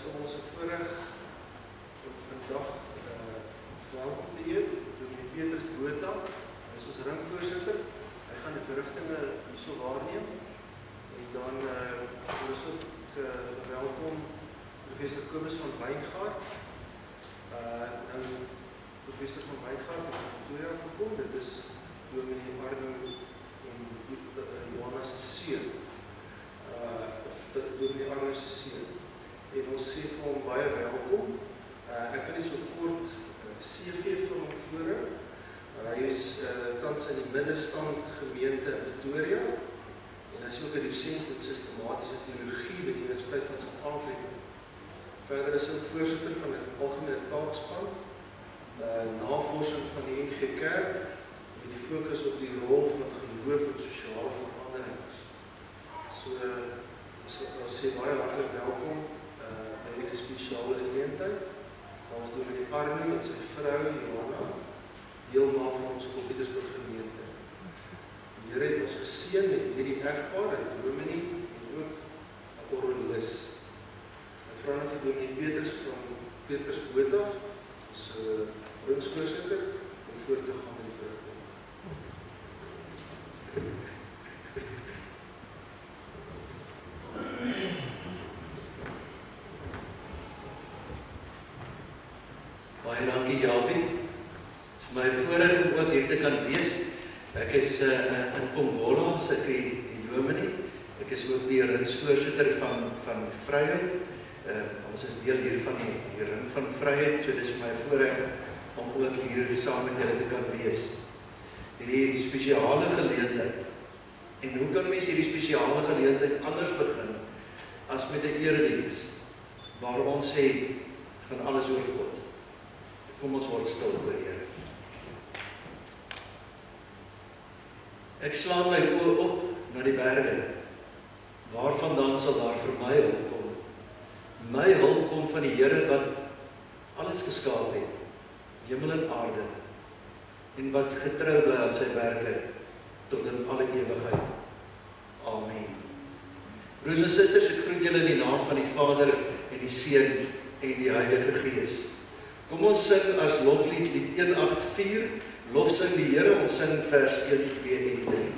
vir ons 'n voorreg om vandag welkom te heet Dominee Petrus Botha. Hy is ons ringvoorsitter. Hy gaan die verrigtinge hierso waarneem. En dan ons ook welkom Professor Kobus van Wijngaard. Nou Professor van Wijngaard het van Pretoria gekom. Dit is Dominee Arno en Johanna se seun. Dominee Arno se seun. En ons sê vir hom baie welkom. Ek kan net so kort CV vir hom voorhou. Hy is tans in die middelstand gemeente in Pretoria. En hy is ook 'n dosent in sistematiese teologie by die Universiteit van Suid-Afrika. Verder is hy voorsitter van die algemene taakspan, navorsing van die NG Kerk, met die fokus op die rol van geloof en sosiale veranderings. So, ons sê baie hartlik welkom by die spesiale geleentheid. Ons doen met die Arno en sy vrou Johanna, deelmaak van ons Pietersburg gemeente. Die Here het ons geseën met hierdie egpaar, 'n dominee en ook 'n orgelis. Ek vra nou vir Dominee Petrus Botha, ons ringsvoorsitter, om voor te gaan met die verrigting. Baie dankie Japie. Het is my voorreg om ook hier te kan wees. Ek is in Pongola, as ek die dominee. Ek is ook die ringsvoorsitter van Vryheid. Ons is deel hier van die ring van Vryheid, so dit is my voorreg om ook hier saam met julle te kan wees. Hierdie spesiale geleentheid. En hoe kan mens hierdie spesiale geleentheid anders begin as met 'n erediens waar ons sê, het gaan alles oor God. Kom ons word stil voor die Here. Ek slaan my oë op na die berge. Waarvandaan sal daar vir my hulp kom? My hulp kom van die Here wat alles geskaap het, hemel en aarde, en wat getrou bly aan sy werke tot in alle ewigheid. Amen. Broers en susters, ek groet julle in die naam van die Vader en die Seun en die Heilige Gees. Kom ons sing as loflied lied 184, lof sing die Here, ons sing vers 1, 2 en 3.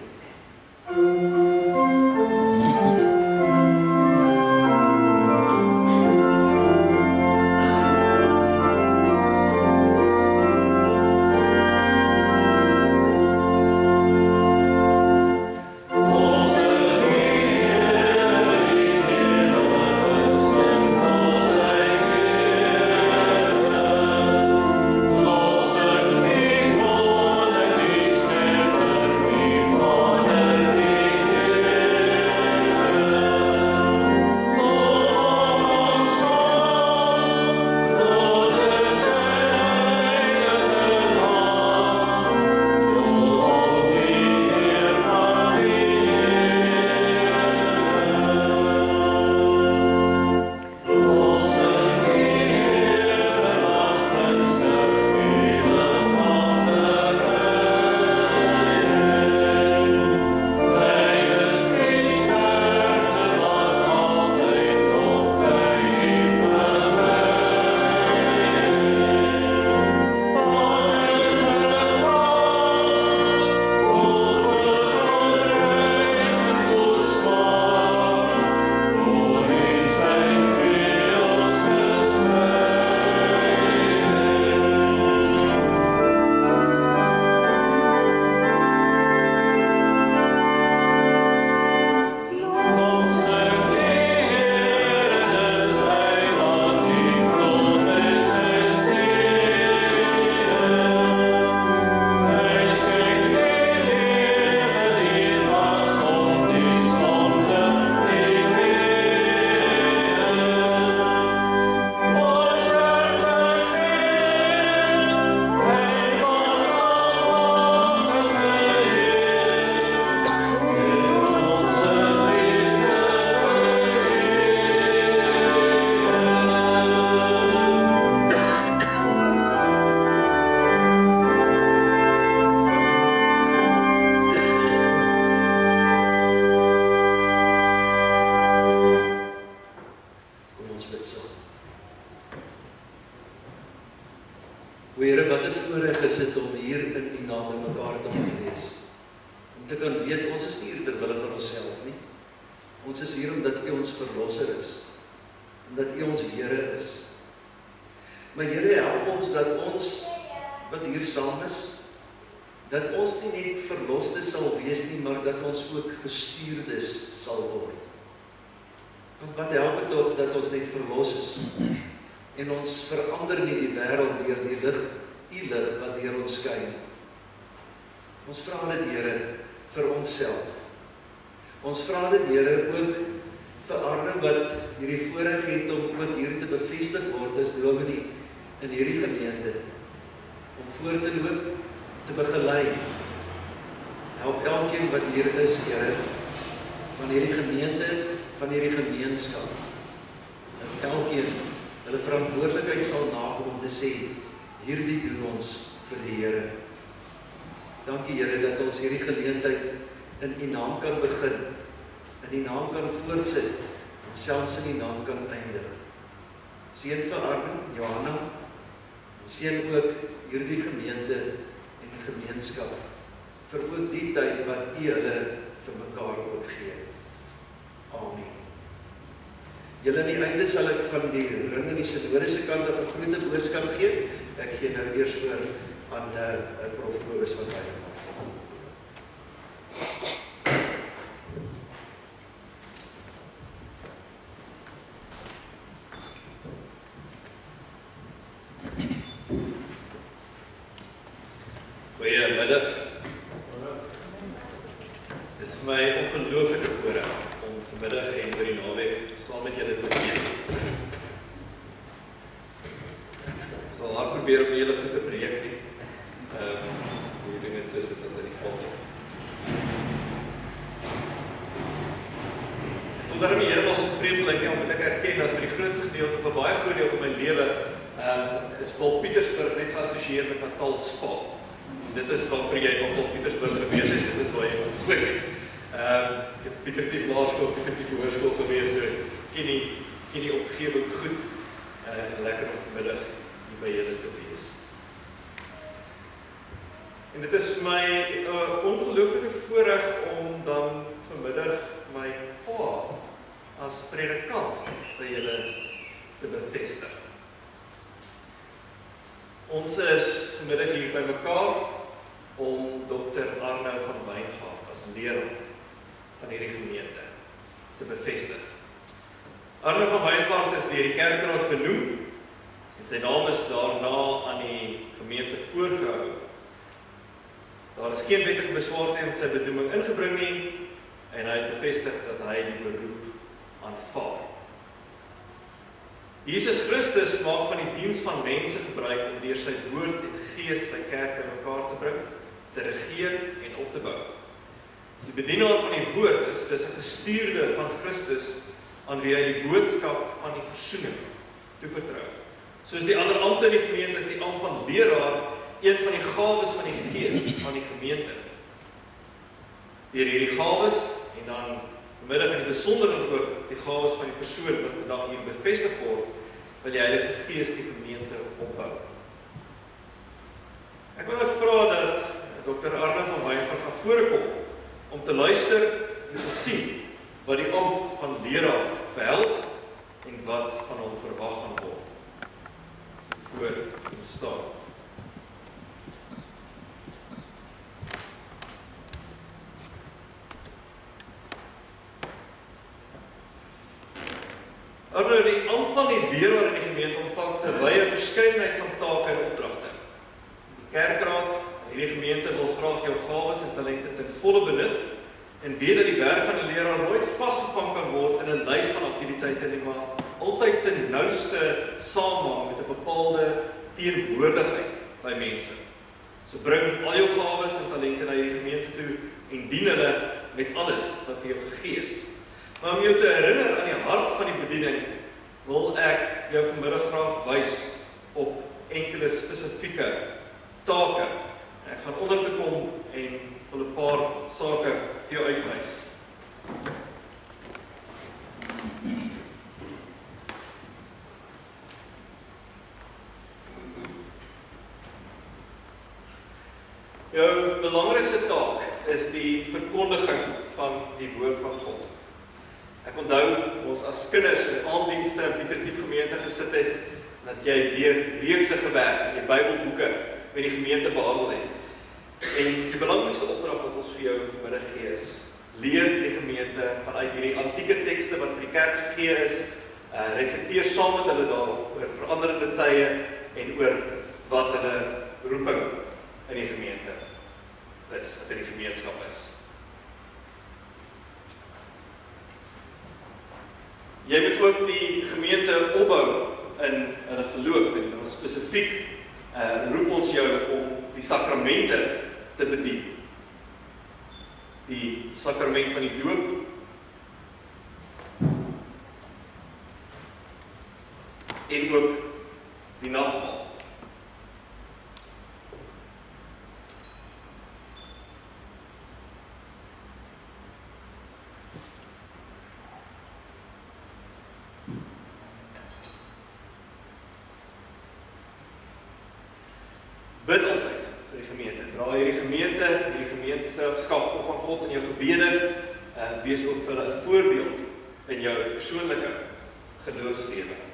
O Here, wat 'n voorreg is dit om hier in U naam in mekaar te mag wees. Om te kan weet, ons is nie hier ter wille van onsself nie. Ons is hier omdat U ons verlosser is. Omdat U ons Here is. Maar Here, help ons dat ons, wat hier saam is, dat ons nie net verlostes sal wees nie, maar dat ons ook gestuurdes sal word. Want wat help het tog dat ons net verlos is, en ons verander nie die wêreld deur die lig, U lig wat deur ons skyn. Ons vra dit, Here, vir onsself. Ons vra dit, Here, ook vir Arne wat hierdie voorreg het om ook hier te bevestig word as dominee in hierdie gemeente, om voor te loop, te begelei. Help elkeen wat hier is, Here, van hierdie gemeente, van hierdie gemeenskap, dat elkeen hulle verantwoordelikheid sal nakom om te sê, hierdie doen ons vir die Here. Dankie, Here, dat ons hierdie geleentheid in U naam kan begin, in U naam kan voortsit, en selfs in U naam kan eindig. Seën vir Arne, Johanna, en seën ook hierdie gemeente en die gemeenskap, vir ook die tyd wat U hulle vir mekaar ook gee. Amen. Julle aan die einde sal ek van die ring in die synodese kant 'n groete boodskap gee. Ek gee nou eers oor aan Prof. Kobus van Wyngaard. Goeiemiddag. Dit is vir my ongelooflike voorreg om vanmiddag en oor die naweek saam met julle te wees. Ek sal hard probeer om julle goed te preek nie. Hoe doen dit so sit dit in die val. Ek voel daarom die Here was so vreemdelik nie, omdat ek erken dat vir die grootste gedeelte, vir baie groot deel van my lewe, is Paul-Pietersburg net geassosieer met Natal Spa. Dit is waarvoor jy van Paul-Pietersburg gewees het, dit is waar jy van swem het. Ek het Pietertief Laerskool, Pietertief Hoërskool gewees, so ken die omgewing goed, lekker om vanmiddag hier by julle te wees. En dit is vir my ongelooflike voorreg om dan vanmiddag my pa as predikant by julle te bevestig. Ons is vanmiddag hier by mekaar om Dr. Arno van Wyngaard as leraar van hierdie gemeente te bevestig. Arno van Wyngaard is deur die kerkraad benoem en sy naam is daarna aan die gemeente voorgehou. Daar is geen wettige beswaar teen sy benoeming ingebring nie en hy het bevestig dat hy die beroep aanvaar. Jesus Christus maak van die diens van mense gebruik om deur sy woord en gees sy kerk bymekaar te bring, te regeer en op te bou. Die bedienaar van die woord is 'n gestuurde van Christus aan wie hy die boodskap van die versoening toevertrou. Soos die ander ampte in die gemeente is die ampt van leraar een van die gawes van die gees aan die gemeente. Deur hierdie gawes en dan vanmiddag in die besonder ook die gawes van die persoon wat vandag hier bevestig word, wil die Heilige Gees die gemeente opbou. Ek wil vra dat Dr. Arno van Wyngaard kan voorkom om te luister en te sien wat die ampt van leraar behels en wat van hom verwag gaan word. Voor hom staan. Arno, die ampt van die leraar in die gemeente ontvang 'n wye verskeidenheid van take en opdragte. Die kerkraad en hierdie gemeente wil graag jou gawes en talente ten volle benut en weet dat die werk van 'n leraar nooit vasgevang kan word in 'n lys van aktiwiteite nie, maar altyd ten nouste saamhang met 'n bepaalde teenwoordigheid by mense. So bring al jou gawes en talente na hierdie gemeente toe en dien hulle met alles wat vir jou gegee is. Maar om jou te herinner aan die hart van die bediening, wil ek jou vanmiddag graag wys op enkele spesifieke take. Ek gaan onder te kom en wil 'n paar sake vir jou uitwys. Jou belangrikste taak is die verkondiging van die woord van God. Ek onthou ons as kinders in aanddienste in Pieter Tief gemeente gesit het, dat jy deur reekse gewerk, die Bybelboeke met die gemeente behandel het. En die belangrikste opdrag wat ons vir jou vanmiddag gee is, leer die gemeente vanuit hierdie antieke tekste wat vir die kerk gegee is, reflekteer saam met hulle daarop oor veranderende tye en oor wat hulle roeping in die gemeente is, of in die gemeenskap is. Jy moet ook die gemeente opbou in hulle geloof en spesifiek roep ons jou om die sakramente te bedien. Die sakrament van die doop, en ook die nagmaal. Bid altyd vir die gemeente. Dra hierdie gemeente, die gemeenskap op aan God in jou gebede. Wees ook vir hulle 'n voorbeeld in jou persoonlike geloofslewe.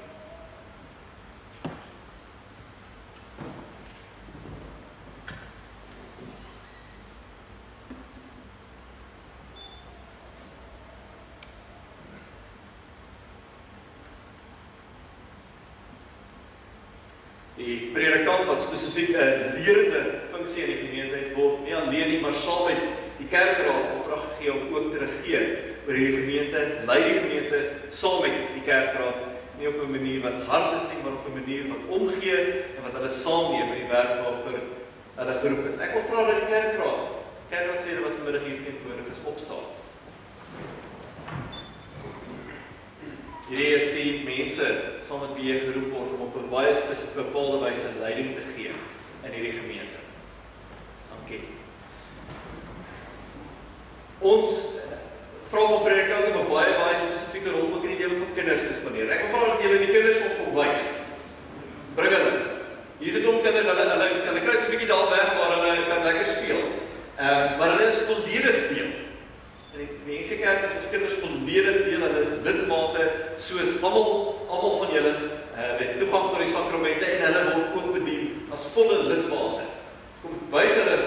Die predikant wat spesifiek 'n lerende funksie in die gemeente het, word nie alleen nie, maar saam met die kerkraad opdrag gegee om ook te regeer oor hierdie gemeente, lei die gemeente saam met die kerkraad, nie op 'n manier wat hard is nie, maar op 'n manier wat omgee en wat hulle saamneem in die werk waarvoor hulle geroep is. Ek wil vra dat die kerkraadslede wat vanmiddag hier teenwoordig is, opstaan. Hierdie is die mense saam met wie jy geroep word om op 'n baie bepaalde wyse leiding te gee in hierdie gemeente. Dankie. Ons vra van predikante om 'n baie spesifieke rol ook in die lewe van kinders te spandeer. Ek wil vra dat julle die kinders op wys. Bring hulle. Hier is 'n klomp kinders, hulle kry 'n bietjie daar weg waar hulle kan lekker speel. Maar hulle is volledig deel. In die NG Kerk is ons kinders volledig deel, hulle is lidmate, soos almal van julle het toegang tot die sakramente en hulle word ook bedien as volle lidmate. Kom wys hulle,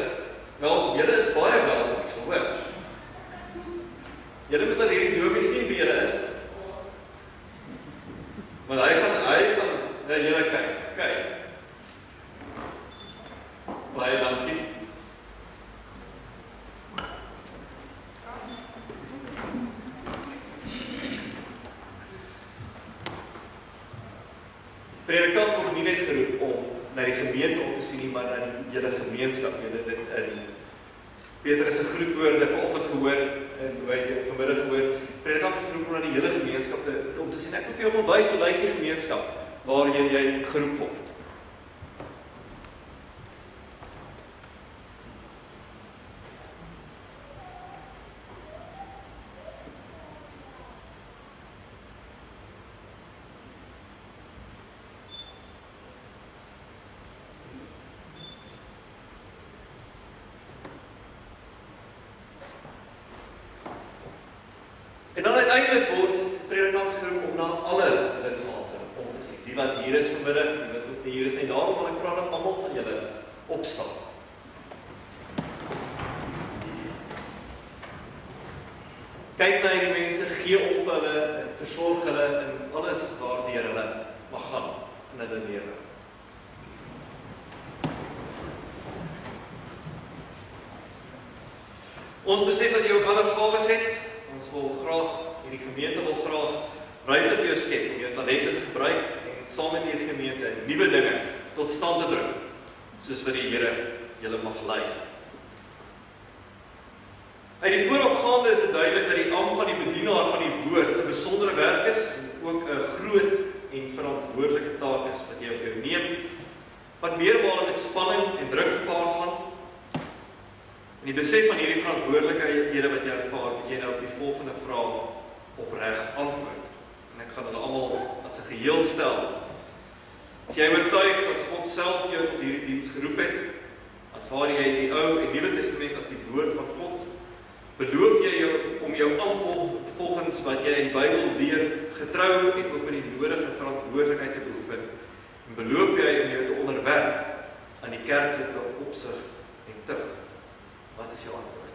wel, julle is baie welkom, ek sal hoor. Julle moet al hierdie dominee sien wie julle is. Maar hy gaan julle kyk. Baie dankie. Predikant word nie net geroep om na die gemeente om te sien nie, maar na die hele gemeenskap. Julle dit in Petrus se groetwoorde vanoggend gehoor en hoe hy vanmiddag gehoor. Predikant word geroep om na die hele gemeenskap om te sien. Ek wil vir jou gaan wys hoe lyk die gemeenskap waarin jy geroep word. En dan uiteindelik word predikant geroep om na alle lidmate om te sien. Die wat hier is vanmiddag, die wat ook nie hier is nie. Daarom wil ek vra dat almal van julle opstaan. Kyk na hierdie mense, gee om vir hulle, versorg hulle in alles waardeur hulle mag gaan in hulle lewe. Ons besef dat jy ook ander gawes het. Ons wil graag, hierdie gemeente wil graag ruimte vir jou skep om jou talente te gebruik en saam met hierdie gemeente nuwe dinge tot stand te bring, soos wat die Here julle mag lei. Uit die voorafgaande is dit duidelik dat die am van die bedienaar van die woord 'n besondere werk is en ook 'n groot en verantwoordelike taak is wat jy op jou neem, wat meermale met spanning en druk gepaard gaan. En die besef van hierdie verantwoordelikhede wat jy ervaar, moet jy nou op die volgende vraag opreg antwoord. En ek gaan hulle almal as 'n geheel stel. As jy oortuig dat God self jou tot hierdie diens geroep het, dan Aanvaar jy die Ou en Nuwe Testament as die woord van God? Beloof jy om jou aanvolg volgens wat jy in die Bybel leer getrou en ook met die nodige verantwoordelikheid te beoefen? En beloof jy om jou te onderwerp aan die kerklike opsig en tug? Wat is jou antwoord?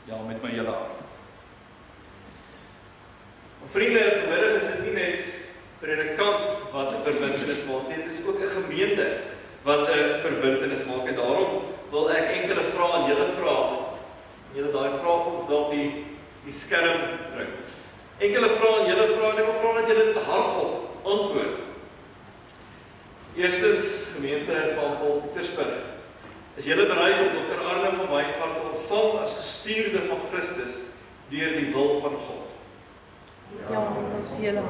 Ja, met my hele hart. Vriende, vanmiddag is dit nie net predikant wat 'n verbintenis maak nie, dit is ook 'n gemeente wat 'n verbintenis maak. En daarom wil ek enkele vrae aan julle vra. Julle daai vrae vir ons dalk die skerm bring. Enkele vrae aan julle vra en ek wil vra dat julle dit hardop antwoord. Eerstens, gemeente van Paul Pietersburg. Is julle bereid om Dr. Arne van Wijngaard te ontvang as gestuurde van Christus deur die wil van God? Ja, ons hele.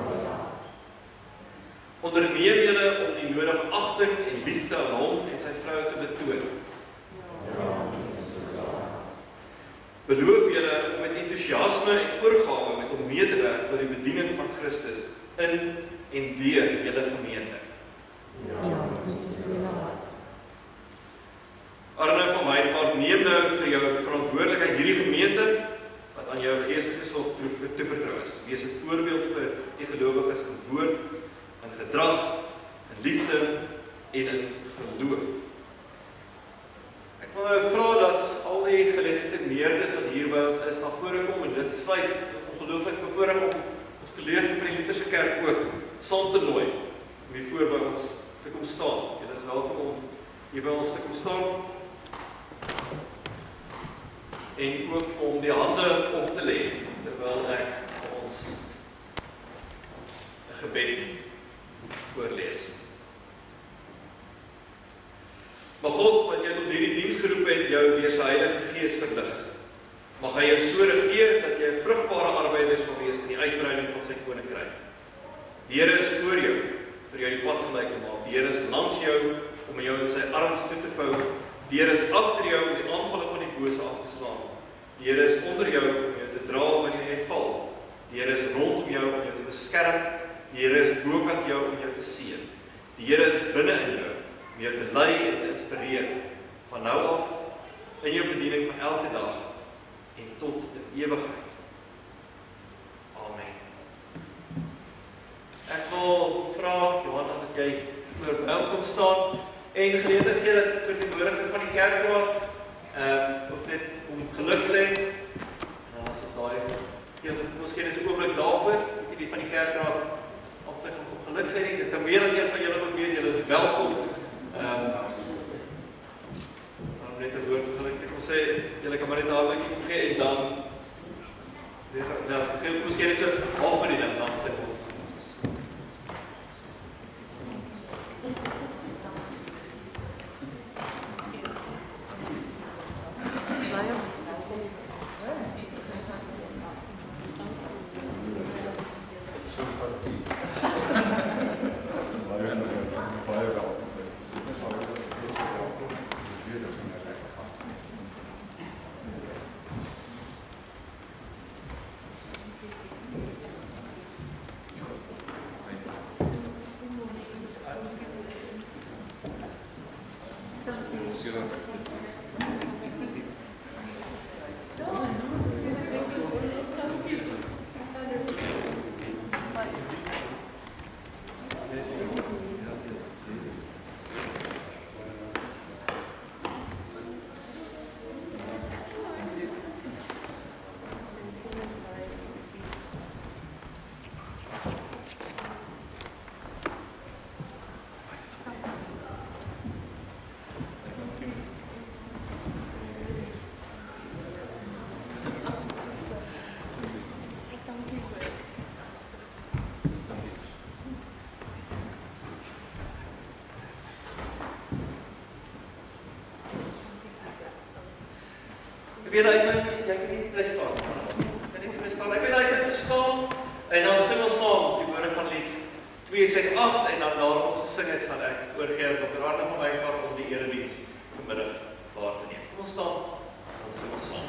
Onderneem julle om die nodige agting en liefde aan hom en sy vrou te betoon? Beloof julle om met entoesiasme en voorgawe met hom mee te werk tot die bediening van Christus in en deur julle gemeente? Ja, Arne van Wijngaard, neem nou vir jou verantwoordelikheid hierdie gemeente wat aan jou geestelike sorg toevertrou is. Wees 'n voorbeeld vir die gelowiges in woord, in gedrag, in liefde en in geloof. Ek wil nou vra dat al die gelegitimeerdes wat hier by ons is, na vore kom en dit sluit ongelooflik bevoorreg om ons kollega van die Lutherse Kerk ook saam te nooi om hier voor by ons te kom staan. Julle is welkom om hier by ons te kom staan en ook vir hom die hande op te lê terwyl ek vir ons 'n gebed voorlees. Mag God, wat jy tot hierdie diens geroep het, jou deur sy Heilige Gees verlig. Mag hy jou so regeer dat jy 'n vrugbare arbeider sal wees in die uitbreiding van sy koninkryk. Die Here is voor jou, vir jou die pad gelyk te maak. Die Here is langs jou om jou in sy arms toe te vou. Die Here is agter jou om die aanvalle van die bose af te slaan. Die Here is onder jou om jou te dra wanneer jy val. Die Here is rondom jou om jou te beskerm. Die Here is bokant jou om jou te seën. Die Here is binne in jou om jou te lei en te inspireer van nou af in jou bediening van elke dag en tot in ewigheid. Amen. Ek wil vra Johan dat jy voor my kom staan en geleentheid gee dat verteenwoordiger van die kerkraad ook net om geluk sê. As ons daai miskien is 'n oomblik daarvoor, weet jy van die kerkraad om geluk sê nie. Dit kan meer as een van julle ook wees, julle is welkom. Dan net 'n woord geluk te kom sê, julle kan maar net 'n handdrukkie gee en dan miskien net so half minuut dan sê ons. Ek weet jy kan nie bly staan. Ek weet jy kan staan en dan sing ons saam die woorde van lied 268 en dan nadat ons gesing het gaan ek oorgee aan Dr. Arne van Wijngaard om die erediens vanmiddag waar te neem. Kom ons staan, dan sing ons saam.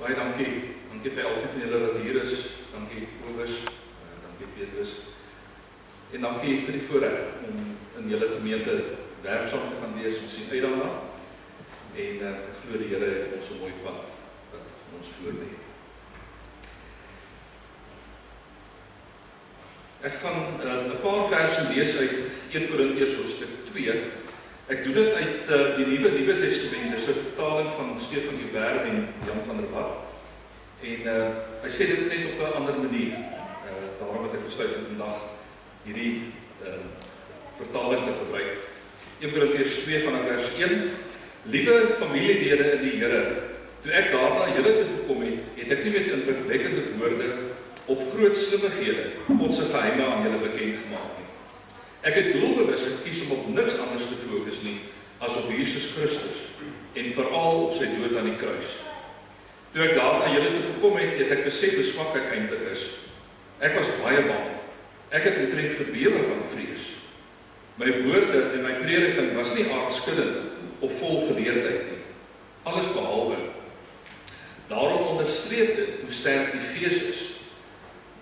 Baie dankie. Dankie vir elkeen van julle wat hier is. Dankie Kobus, dankie Petrus. En dankie vir die voorreg om in julle gemeente werksaam te kan wees. Ons sien uit daarna. En ek glo die Here het ons 'n mooi pad wat ons voorlê. Ek gaan 'n paar verse lees uit 1 Korintiërs hoofstuk 2. Ek doen dit uit die Nuwe Testament. Dis 'n vertaling van Stefan Joubert en Jan van der Walt. En hy sê dit net op 'n ander manier. Daarom het ek besluit om vandag hierdie vertaling te gebruik. 1 Korintiërs 2 vanaf vers 1. Liewe familielede in die Here, toe ek daarna julle toe gekom het, het ek nie met indrukwekkende woorde of groot slimmighede God se geheime aan julle bekend gemaak nie. Ek het doelbewus gekies om op niks anders te fokus nie as op Jesus Christus en veral op sy dood aan die kruis. Toe ek daarna julle toe gekom het, het ek besef hoe swak ek eintlik is. Ek was baie bang. Ek het omtrent gebewe van vrees. My woorde en my prediking was nie aardskuddend of vol geleerdheid nie. Alles behalwe. Daarom onderstreep dit hoe sterk die Gees is.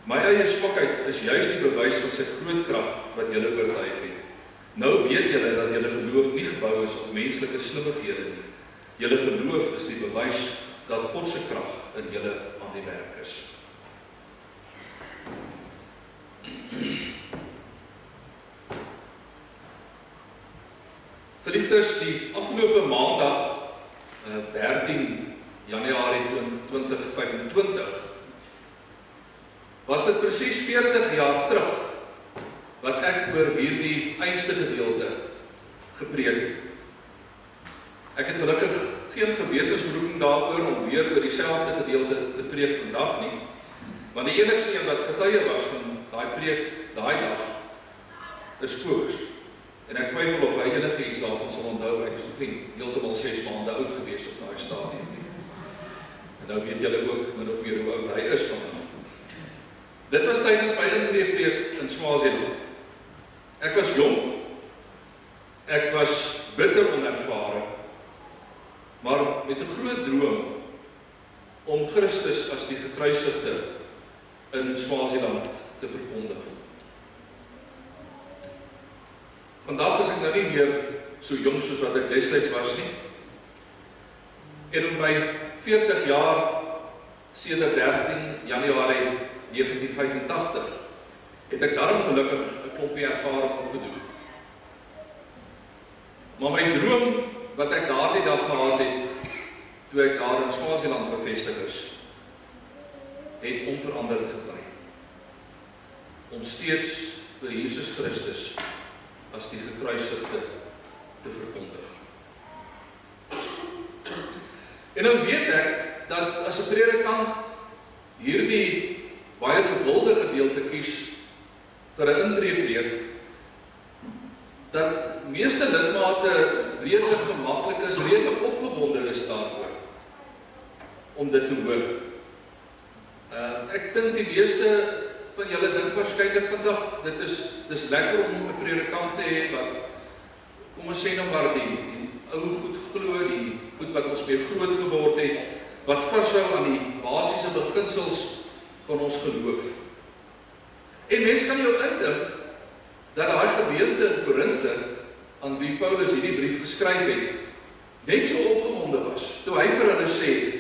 My eie swakheid is juist die bewys van sy groot krag wat julle oortuig het. Nou weet julle dat julle geloof nie gebou is op menslike slimmighede nie. Julle geloof is die bewys dat God se krag in julle aan die werk is. Geliefdes, die afgelope maandag 13 Januarie 2025 was dit presies 40 jaar terug wat ek oor hierdie einste gedeelte gepreek het. Ek het gelukkig geen gewetenswroeging daaroor om weer oor dieselfde gedeelte te preek vandag nie, want die enigste een wat getuie was van daai preek daai dag is Kobus. En ek twyfel of hy enige iets daarvan sal onthou. Hy is nog nie heeltemal 6 maande oud gewees op daai stadium nie. En nou weet julle ook min of meer hoe oud hy is vandag. Dit was tydens my intreepreek in Swaziland. Ek was jong. Ek was bitter onervare, maar met 'n groot droom om Christus as die gekruisigde in Swaziland te verkondig. Vandag is ek nou nie meer so jong soos wat ek destyds was nie. En op my 40 jaar sedert 13 Januarie 1985 het ek daarom gelukkig 'n klompie ervaring opgedoen. Maar my droom wat ek daardie dag gehad het, toe ek daar in Swaziland bevestig is, het onveranderd gebly. Om steeds vir Jesus Christus as die gekruisigde te verkondig. En nou weet ek dat as 'n predikant hierdie baie gewilde gedeelte kies vir 'n intreepreek, dat meeste lidmate redelik gemaklik is, redelik opgewonde is daaroor om dit te hoor. Ek dink die meeste van julle dink waarskynlik vandag, dis lekker om 'n predikant te hê wat, kom ons sê nou maar die ou goed glo, die goed wat ons mee groot geword het, wat vashou aan die basiese beginsels van ons geloof. En mens kan jou indink dat daai gemeente in Korinthe, aan wie Paulus hierdie brief geskryf het, net so opgewonde was, toe hy vir hulle sê,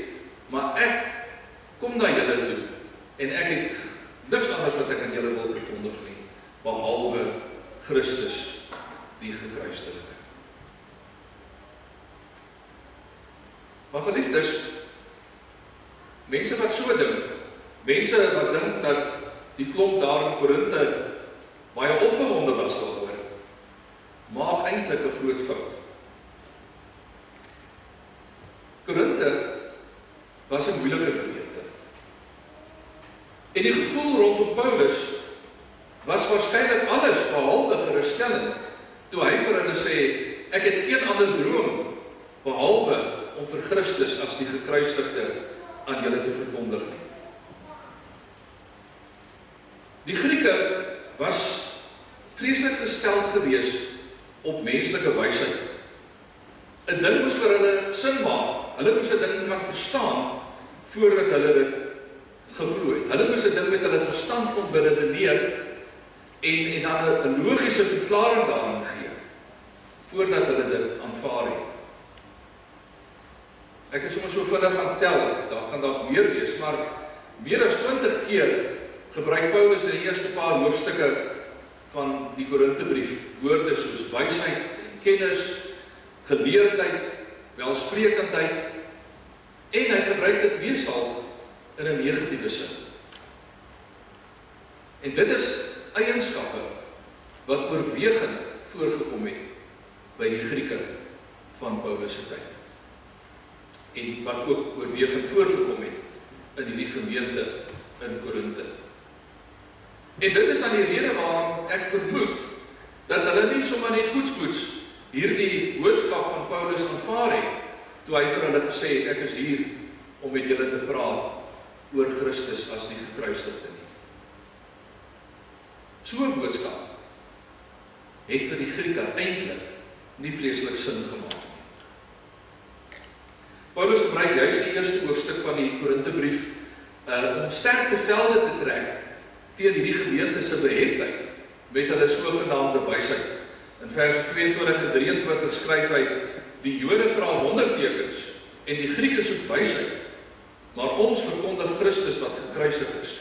maar ek kom na julle toe, en ek het niks anders wat ek aan julle wil verkondig nie, behalwe Christus, die gekruisigde. Maar geliefdes, mense wat so dink, mense wat dink dat die klomp daar in Korinthe baie opgewonde was daaroor, maak eintlik 'n groot fout. Korinthe was 'n moeilike gemeente. En die gevoel rondom Paulus was waarskynlik alles behalwe gerusstellend toe hy vir hulle sê, ek het geen ander droom behalwe om vir Christus as die gekruisigde aan julle te verkondig nie. Die Grieke was vreeslik gesteld gewees op menslike wysheid. 'n Ding moes vir hulle sin maak. Hulle moes 'n ding kan verstaan voordat hulle dit geglo het. Hulle moes 'n ding met hulle verstand kon beredeneer en dan 'n logiese verklaring daaraan gee voordat hulle dit aanvaar het. Ek het sommer so vinnig gaan tel, daar kan dalk meer wees, maar meer as 20 keer gebruik Paulus in die eerste paar hoofstukke van die Korintebrief woorde soos wysheid en kennis, geleerdheid, welsprekendheid, en hy gebruik dit meestal in 'n negatiewe sin. En dit is eienskappe wat oorwegend voorgekom het by die Grieke van Paulus se tyd. En wat ook oorwegend voorgekom het in hierdie gemeente in Korinte. En dit is dan die rede waarom ek vermoed dat hulle nie sommer net goedspoeds hierdie boodskap van Paulus aanvaar het, toe hy vir hulle gesê het, ek is hier om met julle te praat oor Christus as die gekruisigde nie. So 'n boodskap het vir die Grieke eintlik nie vleeslik sin gemaak nie. Paulus gebruik juist die eerste hoofstuk van die Korintebrief om sterk te velde te trek teen hierdie gemeente se beheptheid met hulle sogenaamde wysheid. In vers 22 en 23 skryf hy, die Jode vra wondertekens en die Grieke soek wysheid, maar ons verkondig Christus wat gekruisig is.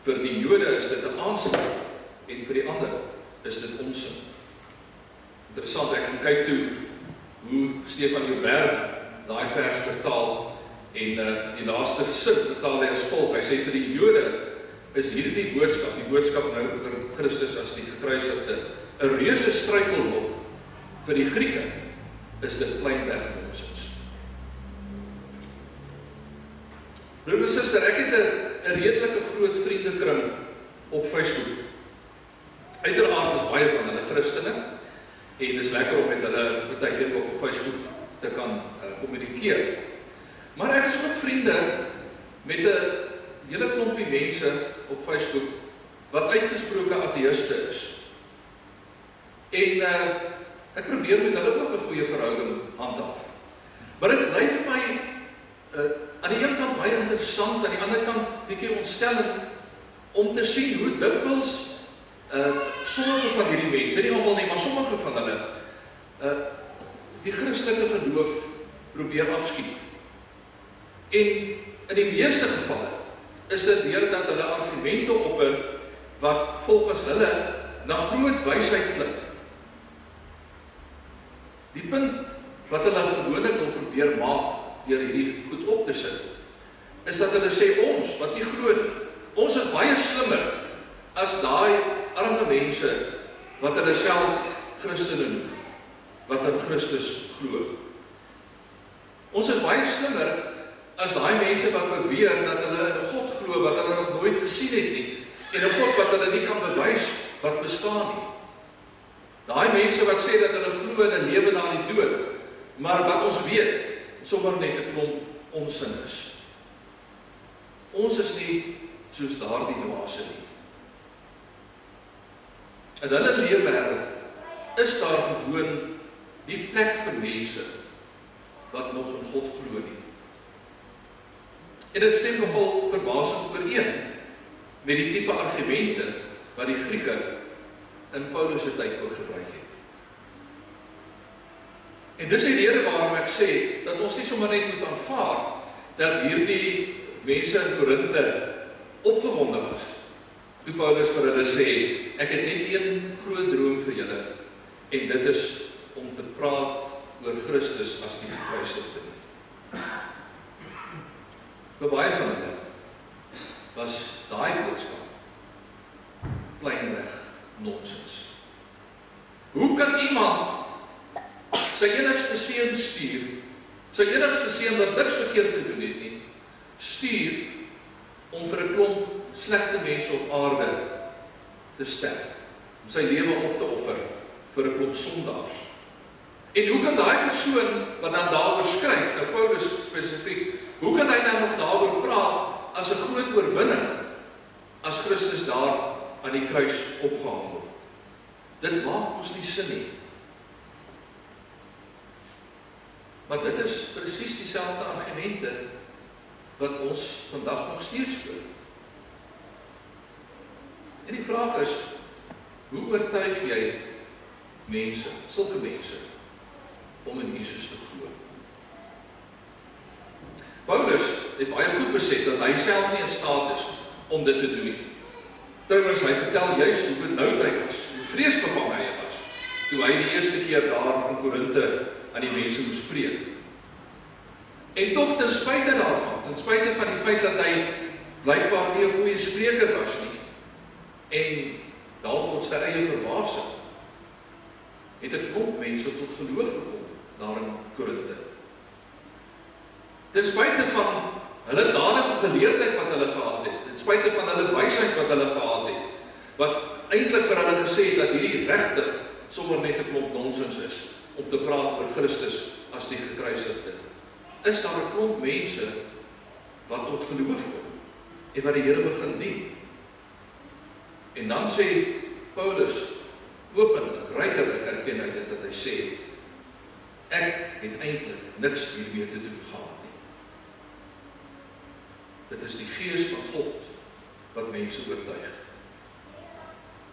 Vir die Jode is dit 'n aanslag en vir die ander is dit onsin. Interessant, ek gaan kyk toe hoe Stefan Joubert daai vers vertaal en die laaste sin vertaal hy as volg. Hy sê vir die Jode is hierdie boodskap, die boodskap nou oor Christus as die gekruisigde, 'n reuse struikelblok. Vir die Grieke is dit pleinweg nonsens. Broer en suster, ek het 'n redelike groot vriendekring op Facebook. Uiteraard is baie van hulle Christene en dis lekker om met hulle baie keer op Facebook te kan kommunikeer. Maar ek is ook vriende met 'n hele klompie mense op Facebook wat uitgesproke ateïste is. En ek probeer met hulle ook 'n goeie verhouding handhaaf. Maar dit bly vir my aan die een kant baie interessant, aan die ander kant bietjie ontstellend om te sien hoe dikwels sommige van hierdie mense, nie almal nie, maar sommige van hulle die Christelike geloof probeer afskiet. En in die meeste gevalle is dit deurdat hulle argumente opper wat volgens hulle na groot wysheid klink. Die punt wat hulle gewoonlik wil probeer maak deur hierdie goed op te sit, is dat hulle sê ons, wat nie glo nie, ons is baie slimmer as daai arme mense wat hulle self Christene noem, wat in Christus glo. Ons is baie slimmer as daai mense wat beweer dat hulle in 'n God glo wat hulle nog nooit gesien het nie, en 'n God wat hulle nie kan bewys wat bestaan nie. Daai mense wat sê dat hulle glo in 'n lewe na die dood, maar wat ons weet, sommer net 'n klomp onsin is. Ons is nie soos daardie dwaase nie. In hulle leefwêreld is daar gewoon die plek vir mense wat nog in God glo nie. En dit stem nogal verbasend ooreen met die tipe argumente wat die Grieke in Paulus se tyd ook gebruik het. En dis die rede waarom ek sê dat ons nie sommer net moet aanvaar dat hierdie mense in Korinte opgewonde was toe Paulus vir hulle sê, ek het net een groot droom vir julle en dit is om te praat oor Christus as die gekruisigde. Vir baie van hulle was daai boodskap pleinweg nonsens. Hoe kan iemand sy enigste seun stuur, sy enigste seun wat niks verkeerd gedoen het nie, stuur om vir 'n klomp slegte mense op aarde te sterf, om sy lewe op te offer vir 'n klomp sondaars? En hoe kan daai persoon wat dan daaroor skryf, nou Paulus spesifiek, hoe kan hy nou nog daaroor praat as 'n groot oorwinning as Christus daar aan die kruis opgehang word? Dit maak ons nie sin nie. Maar dit is presies dieselfde argumente wat ons vandag nog steeds hoor. En die vraag is, hoe oortuig jy mense, sulke mense, om in Jesus te glo? Paulus het baie goed besef dat hy self nie in staat is om dit te doen nie. Trouwens, hy vertel juist hoe benoud hy was, hoe vreesbevange hy was, toe hy die eerste keer daar in Korinthe aan die mense moes preek. En tog ten spyte daarvan, ten spyte van die feit dat hy blykbaar nie 'n goeie spreker was nie, en dalk tot sy eie verbasing, het 'n klomp mense tot geloof gekom daar in Korinthe. Ten spyte van hulle dadige geleerdheid wat hulle gehad het, ten spyte van hulle wysheid wat hulle gehad het, wat eintlik vir hulle gesê het dat hierdie regtig sommer net 'n klomp nonsens is, om te praat oor Christus as die gekruisigde, is daar 'n klomp mense wat tot geloof kom, en wat die Here begin dien. En dan sê Paulus, openlik, ruiterlik erken hy dit, dat hy sê, ek het eintlik niks hiermee te doen gehad nie. Dit is die Gees van God wat mense oortuig.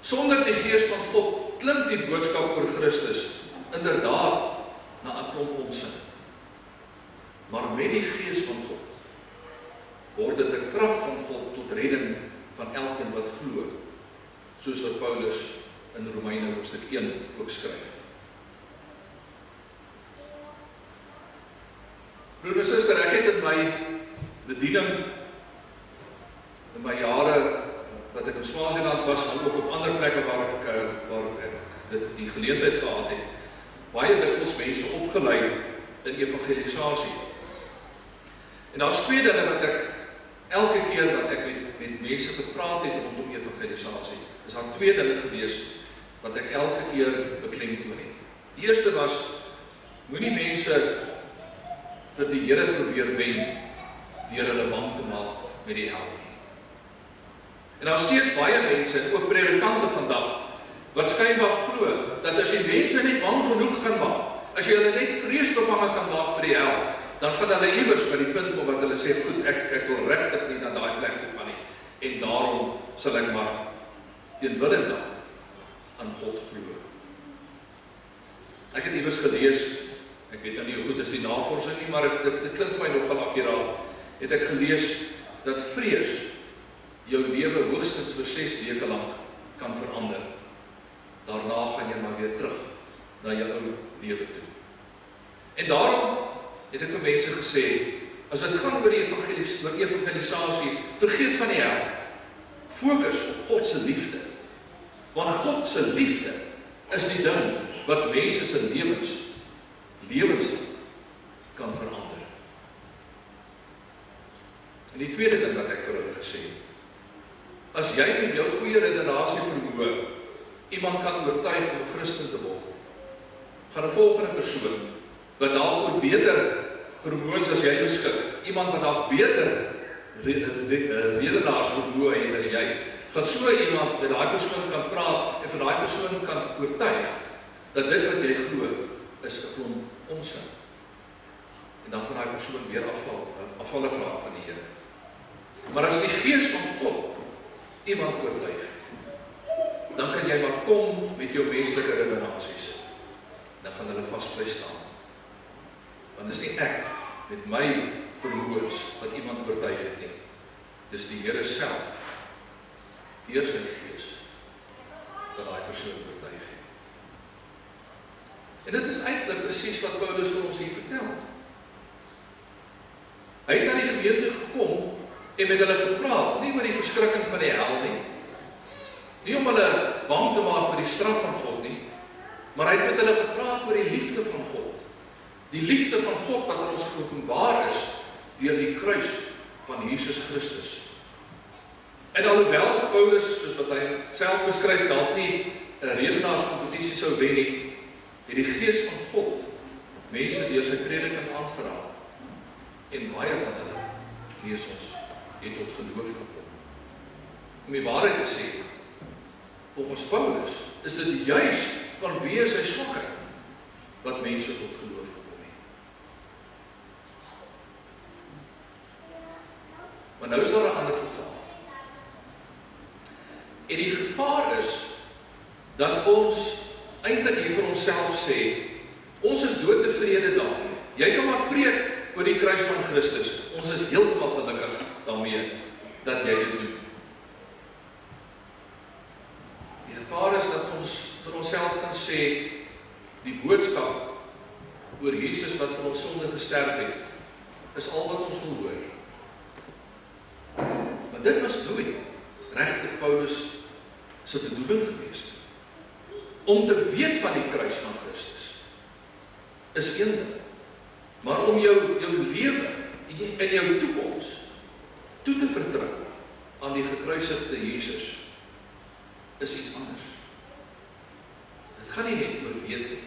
Sonder die Gees van God klink die boodskap oor Christus inderdaad na 'n klomp onsin. Maar met die Gees van God word dit 'n krag van God tot redding van elkeen wat glo, soos wat Paulus in Romeine hoofstuk 1 ook skryf. Broer en suster, ek het in my bediening, in my jare wat ek in Swaziland was, maar ook op ander plekke waar ek die geleentheid gehad het, baie dikwels mense opgelei in evangelisasie. En daar is twee dinge wat ek elke keer wat ek met mense gepraat het rondom evangelisasie, is daar twee dinge gewees wat ek elke keer beklemtoon het. Die eerste was, moenie mense vir die Here probeer wen deur hulle bang te maak met die hel nie. En daar is steeds baie mense, en ook predikante vandag, wat skynbaar glo dat as jy mense net bang genoeg kan maak, as jy hulle net vreesbevange kan maak vir die hel, dan gaan hulle iewers by die punt kom wat hulle sê, goed, ek wil regtig nie na daai plek toe gaan nie, en daarom sal ek maar teenwillend aan God glo. Ek het iewers gelees, ek weet nou nie hoe goed is die navorsing nie, maar dit klink vir my nogal akkuraat, het ek gelees dat vrees jou lewe hoogstens vir 6 weke lank kan verander. Daarna gaan jy maar weer terug na jou ou lewe toe. En daarom het ek vir mense gesê, as dit gaan oor evangelisasie, vergeet van die hel. Fokus op God se liefde. Want God se liefde is die ding wat mense se lewens kan verander. En die tweede ding wat ek vir hulle gesê het, as jy met jou goeie redenasie vermoë iemand kan oortuig om 'n Christen te word, gaan 'n volgende persoon wat dalk oor beter vermoëns as jy beskik, iemand wat dalk beter redenaars vermoë het as jy, gaan so iemand met daai persoon kan praat en vir daai persoon kan oortuig dat dit wat jy glo is 'n klomp onsin. En dan gaan daai persoon weer afvallig raak van die Here. Maar as die Gees van God iemand oortuig, dan kan jy maar kom met jou menslike redenasies. Dan gaan hulle vas bly staan. Want dis nie ek met my vermoëns wat iemand oortuig het nie. Dis die Here self, deur sy Gees, wat daai persoon oortuig het. En dit is eintlik presies wat Paulus vir ons hier vertel. Hy het na die gemeente gekom en met hulle gepraat, nie oor die verskrikking van die hel nie, nie om hulle bang te maak vir die straf van God nie, maar hy het met hulle gepraat oor die liefde van God. Die liefde van God wat aan ons geopenbaar is deur die kruis van Jesus Christus. En alhoewel Paulus, soos wat hy self beskryf, dalk nie 'n redenaarskompetisie sou wen nie, het die Gees van God mense deur sy prediking aangeraak. En baie van hulle, lees ons, het tot geloof gekom. Om die waarheid te sê, volgens Paulus, is dit juis vanweë sy swakheid wat mense tot geloof gekom het. Maar nou is daar 'n ander gevaar. En die gevaar is dat ons eintlik hier vir onsself sê, ons is doodtevrede daarmee. Jy kan maar preek oor die kruis van Christus. Ons is heeltemal gelukkig daarmee dat jy dit doen. Die gevaar is dat ons vir onsself kan sê, die boodskap oor Jesus wat vir ons sonde gesterf het, is al wat ons wil hoor. Maar dit was nooit regtig Paulus se bedoeling gewees. Om te weet van die kruis van Christus is een ding, maar om jou lewe en jou toekoms toe te vertrou aan die gekruisigde Jesus is iets anders. Dit gaan nie net oor weet nie,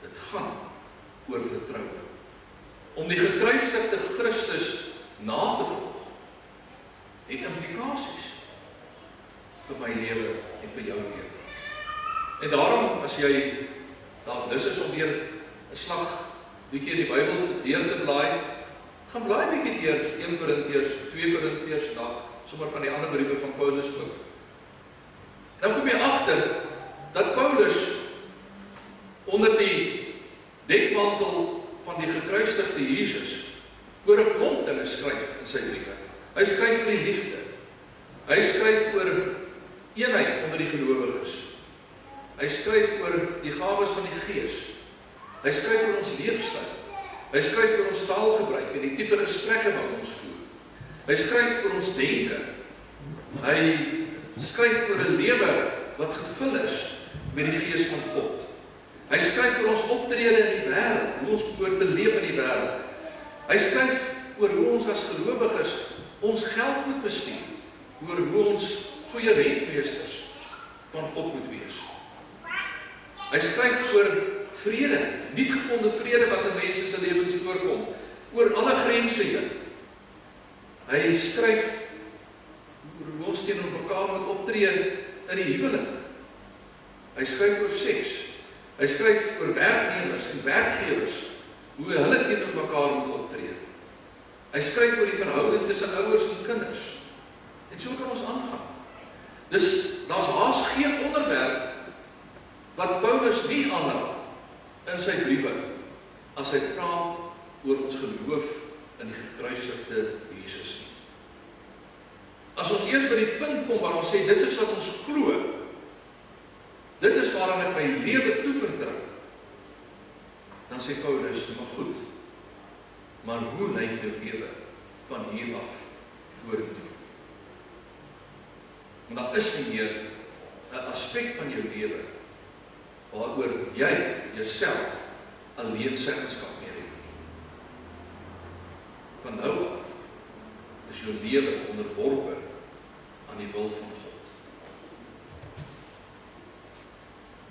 dit gaan oor vertroue. Om die gekruisigde Christus na te volg, het implikasies vir my lewe en vir jou lewe. En daarom, as jy dalk lus is om weer 'n slag bietjie in die Bybel deur te blaai, gaan blaai bietjie deur 1 Korintiërs, 2 Korintiërs, sommer van die ander briewe van Paulus ook. En dan kom jy agter dat Paulus onder die dekmantel van die gekruisigde Jesus oor 'n klomp dinge skryf in sy briewe. Hy skryf oor die liefde. Hy skryf oor eenheid onder die gelowiges. Hy skryf oor die gawes van die Gees. Hy skryf oor ons leefstyl. Hy skryf oor ons taalgebruik en die tipe gesprekke wat ons voer. Hy skryf oor ons denke. Hy skryf oor 'n lewe wat gevul is met die Gees van God. Hy skryf oor ons optrede in die wêreld, hoe ons behoort te leef in die wêreld. Hy skryf oor hoe ons as gelowiges ons geld moet bestuur, oor hoe ons goeie rentmeesters van God moet wees. Hy skryf oor vrede, niet gevonde vrede wat in mense se lewens voorkom, oor alle grense heen. Hy skryf oor hoe ons teenoor mekaar moet optree in die huwelik. Hy skryf oor seks. Hy skryf oor werknemers en werkgewers, hoe hulle teenoor mekaar moet optree. Hy skryf oor die verhouding tussen ouers en kinders. En so kan ons aangaan. Dus daar's haas geen onderwerp wat Paulus nie aanraak in sy briewe as hy praat oor ons geloof in die gekruisigde Jesus nie. As ons eers by die punt kom waar ons sê dit is wat ons glo, dit is waaraan ek my lewe toevertrou, dan sê Paulus, maar goed, maar hoe lyk jou lewe van hier af vorentoe? Want daar is nie meer 'n aspek van jou lewe waaroor jy jouself alleen seggenskap meer het. Van nou af is jou lewe onderworpe aan die wil van God.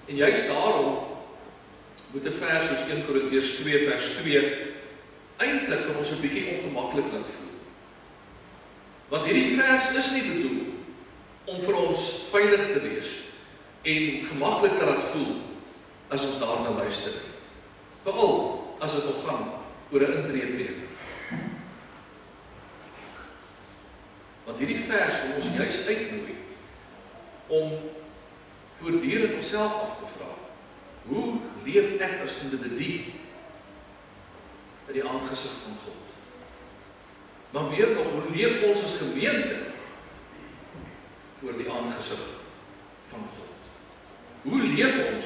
En juist daarom moet 'n vers soos 1 Korintiërs 2 vers 2 eintlik vir ons 'n bietjie ongemaklik laat voel. Want hierdie vers is nie bedoel om vir ons veilig te wees en gemaklik te laat voel as ons daarna luister. Veral as dit nog gaan oor 'n intreepreek. Want hierdie vers wil ons juist uitnooi om voortdurend onsself af te vra, hoe leef ek as individu in die aangesig van God? Maar meer nog, hoe leef ons as gemeente voor die aangesig van God? Hoe leef ons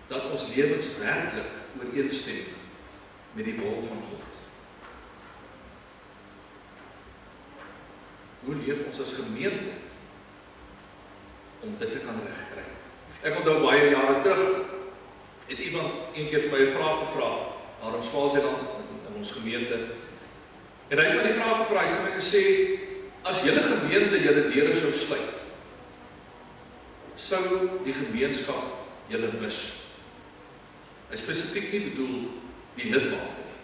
dat ons lewens werklik ooreenstem met die wil van God? Hoe leef ons as gemeente om dit te kan regkry? Ek onthou baie jare terug het iemand een keer vir my 'n vraag gevra daar in Swaziland in ons gemeente. En hy het my die vraag gevra, hy het vir my gesê, as julle gemeente julle deure sou sluit, sou die gemeenskap julle mis? Hy spesifiek nie bedoel die lidmate nie.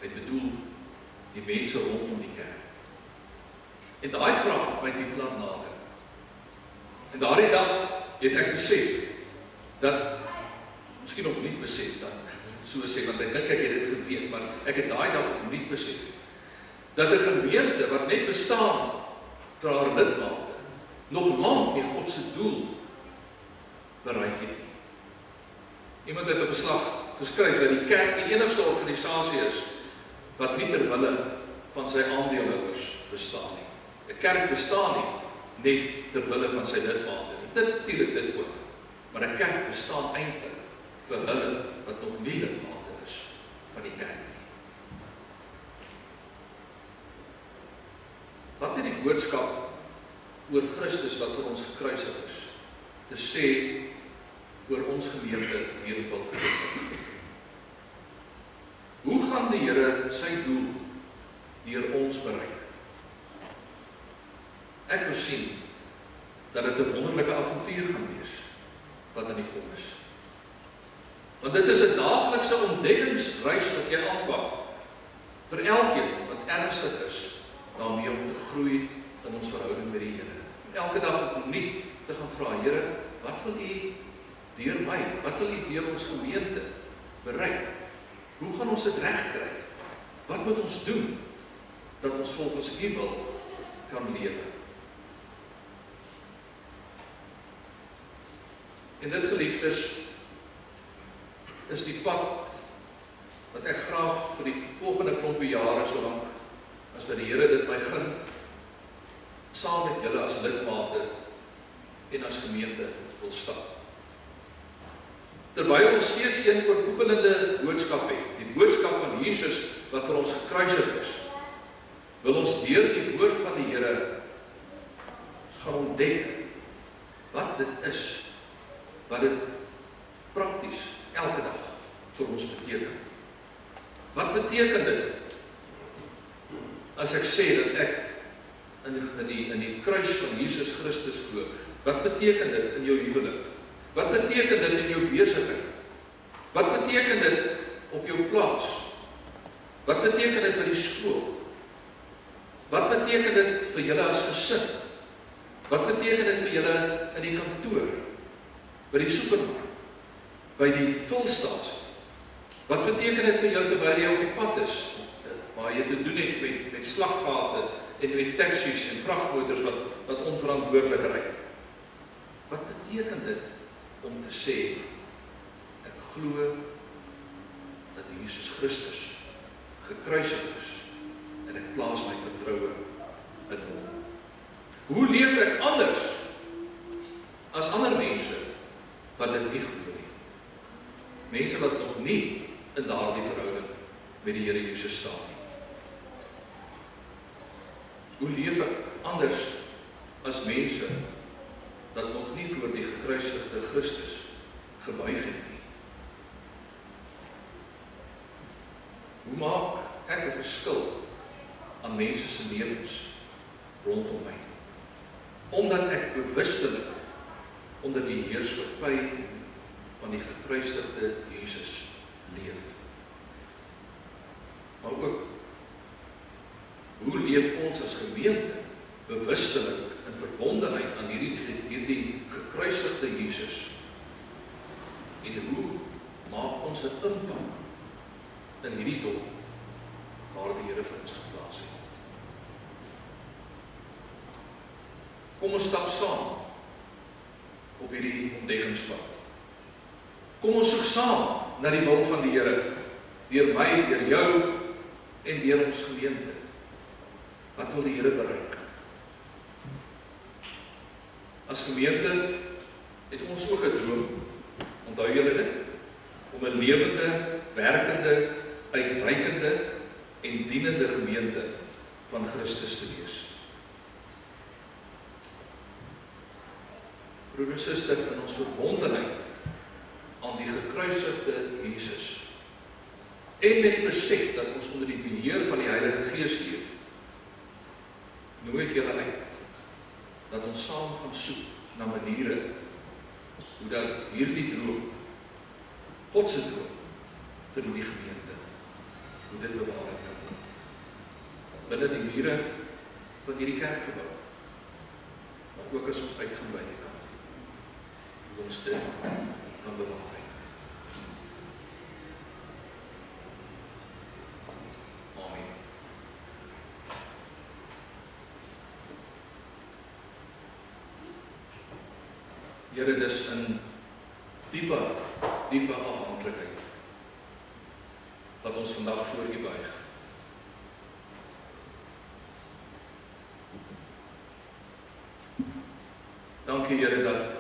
Hy bedoel die mense rondom die kerk. En daai vraag het my diep laat nadink. En daardie dag het ek besef dat, miskien nog nie besef dat, so sê, want ek dink ek het dit geweet, maar ek het daai dag nog nie besef dat 'n gemeente wat net bestaan vir haar lidmate, nog lank nie God se doel bereik het nie. Iemand het op 'n slag geskryf dat die kerk die enigste organisasie is wat nie ter wille van sy aandeelhouers bestaan nie. 'n Kerk bestaan nie net ter wille van sy lidmate nie. Dit natuurlik dit ook. Maar 'n kerk bestaan eintlik vir hulle wat nog nie lidmate is van die kerk nie. Wat het die boodskap oor Christus wat vir ons gekruisig is, te sê oor ons gemeente hier in Wiltebeek? Hoe gaan die Here sy doel deur ons bereik? Ek voorsien dat dit 'n wonderlike avontuur gaan wees wat aan die kom is. Want dit is 'n daaglikse ontdekkingsreis wat jy aanpak vir elkeen wat ernstig is daarmee om te groei in ons verhouding met die Here. Elke dag opnuut te gaan vra, Here, wat wil U deur my, wat wil U deur ons gemeente bereik? Hoe gaan ons dit regkry? Wat moet ons doen dat ons volgens U wil kan lewe? En dit, geliefdes, is die pad wat ek graag vir die volgende klompie jare, solank as wat die Here dit my gun, saam met julle as lidmate en as gemeente wil stap. Terwyl ons steeds een oorkoepelende boodskap het, die boodskap van Jesus wat vir ons gekruisig is, wil ons deur die woord van die Here gaan ontdek wat dit is, wat dit prakties elke dag vir ons beteken. Wat beteken dit as ek sê dat ek in die kruis van Jesus Christus glo? Wat beteken dit in jou huwelik? Wat beteken dit in jou besigheid? Wat beteken dit op jou plaas? Wat beteken dit by die skool? Wat beteken dit vir julle as gesin? Wat beteken dit vir julle in die kantoor? By die supermark? By die vulstasie? Wat beteken dit vir jou terwyl jy op die pad is, waar jy te doen het met slaggate en met taksies en vragmotors wat onverantwoordelik ry? Wat beteken dit om te sê, ek glo dat Jesus Christus gekruisig is en ek plaas my vertroue in hom? Hoe leef ek anders as ander mense wat dit nie glo nie? Mense wat nog nie in daardie verhouding met die Here Jesus staan nie. Hoe leef ek anders as mense dat nog nie voor die gekruisigde Christus gebuig het nie? Hoe maak ek 'n verskil aan mense se lewens rondom my? Omdat ek bewustelik onder die heerskappy van die gekruisigde Jesus leef. Maar ook, hoe leef ons as gemeente bewustelik in verbondenheid aan hierdie gekruisigde Jesus? En hoe maak ons 'n impak in hierdie dorp waar die Here vir ons geplaas het? Kom ons stap saam op hierdie ontdekkingspad. Kom ons soek saam na die wil van die Here, deur my, deur jou en deur ons gemeente. Wat wil die Here bereik? As gemeente het ons ook 'n droom, onthou julle dit? Om 'n lewende, werkende, uitreikende en dienende gemeente van Christus te wees. Broer en suster, in ons verbondenheid aan die gekruisigde Jesus en met die besef dat ons onder die beheer van die Heilige Gees leef, nooi ek julle uit dat ons saam gaan soek na maniere hoe dat hierdie droom, God se droom vir die gemeente, hoe dit bewaarheid kan word binne die mure van hierdie kerkgebou, maar ook as ons uitgaan buitekant, hoe ons dit kan bewaarheid. Amen. Here, dis in diepe afhanklikheid wat ons vandag voor U buig. Dankie Here dat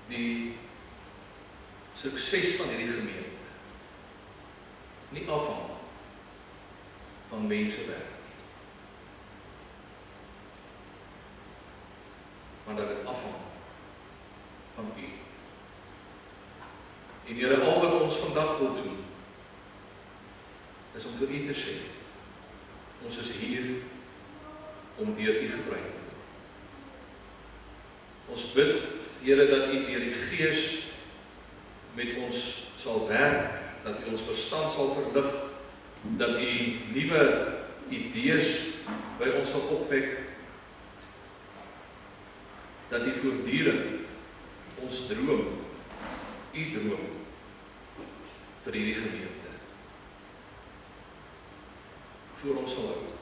die sukses van hierdie gemeente nie afhang van mensewerk, maar dat dit afhang van U. En Here, al wat ons vandag wil doen, is om vir U te sê, ons is hier om deur U gebruik te word. Ons bid, Here, dat U deur die Gees met ons sal werk, dat U ons verstand sal verlig, dat U nuwe idees by ons sal opwek, dat U voortdurend ons droom, U droom vir hierdie gemeente voor ons sal hou,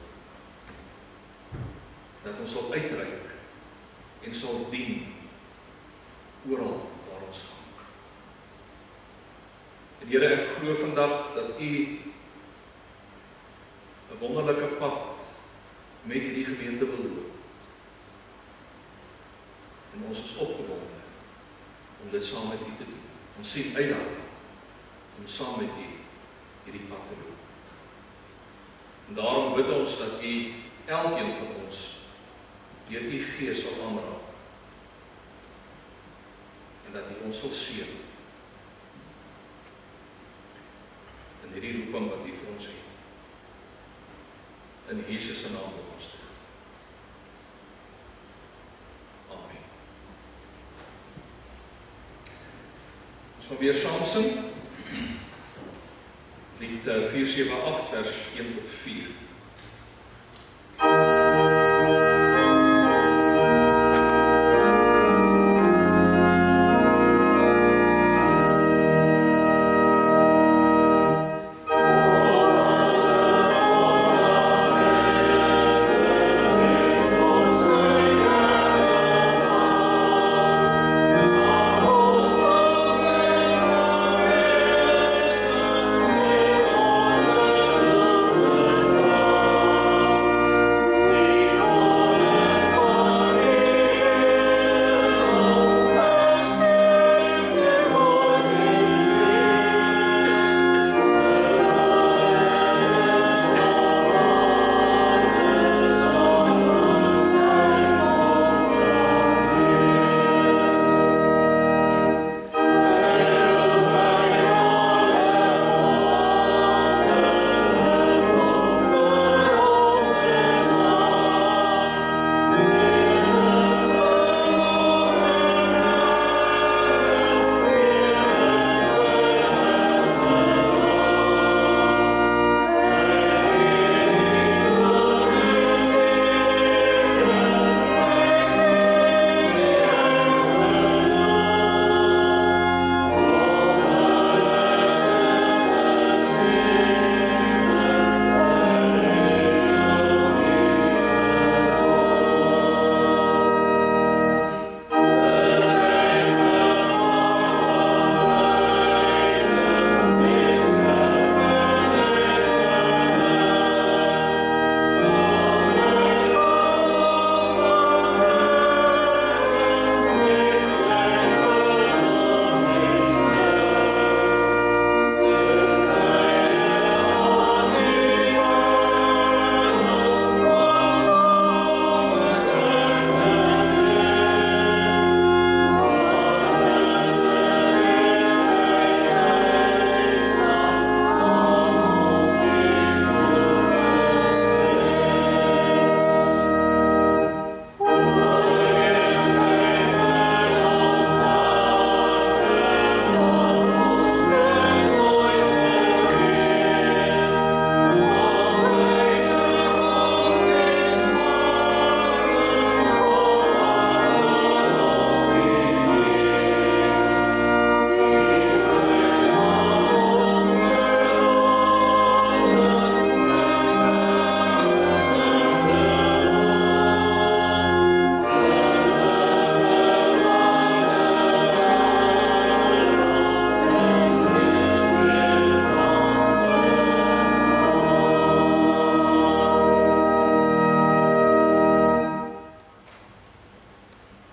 dat ons sal uitreik en sal dien oral waar ons gaan. En Here, ek glo vandag dat U 'n wonderlike pad met hierdie gemeente wil loop. En ons is opgewonde om dit saam met U te doen. Ons sien uit daarna om saam met U hierdie pad te loop. En daarom bid ons dat U elkeen van ons deur U Gees sal aanraak en dat U ons sal seën in hierdie roeping wat U vir ons het. In Jesus se naam bid ons dit. Amen. Ons gaan weer saam sing. Lied 478 vers 1 tot 4. Oh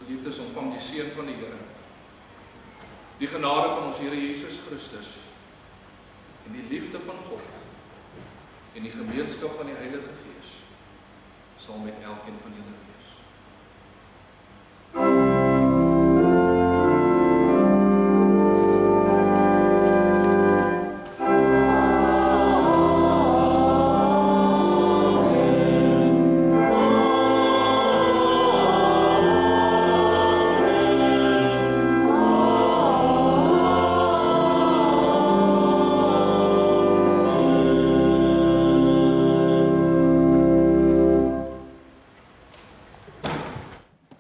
Geliefdes, ontvang die seën van die Here. Die genade van ons Here Jesus Christus en die liefde van God en die gemeenskap van die Heilige Gees sal met elkeen van julle wees.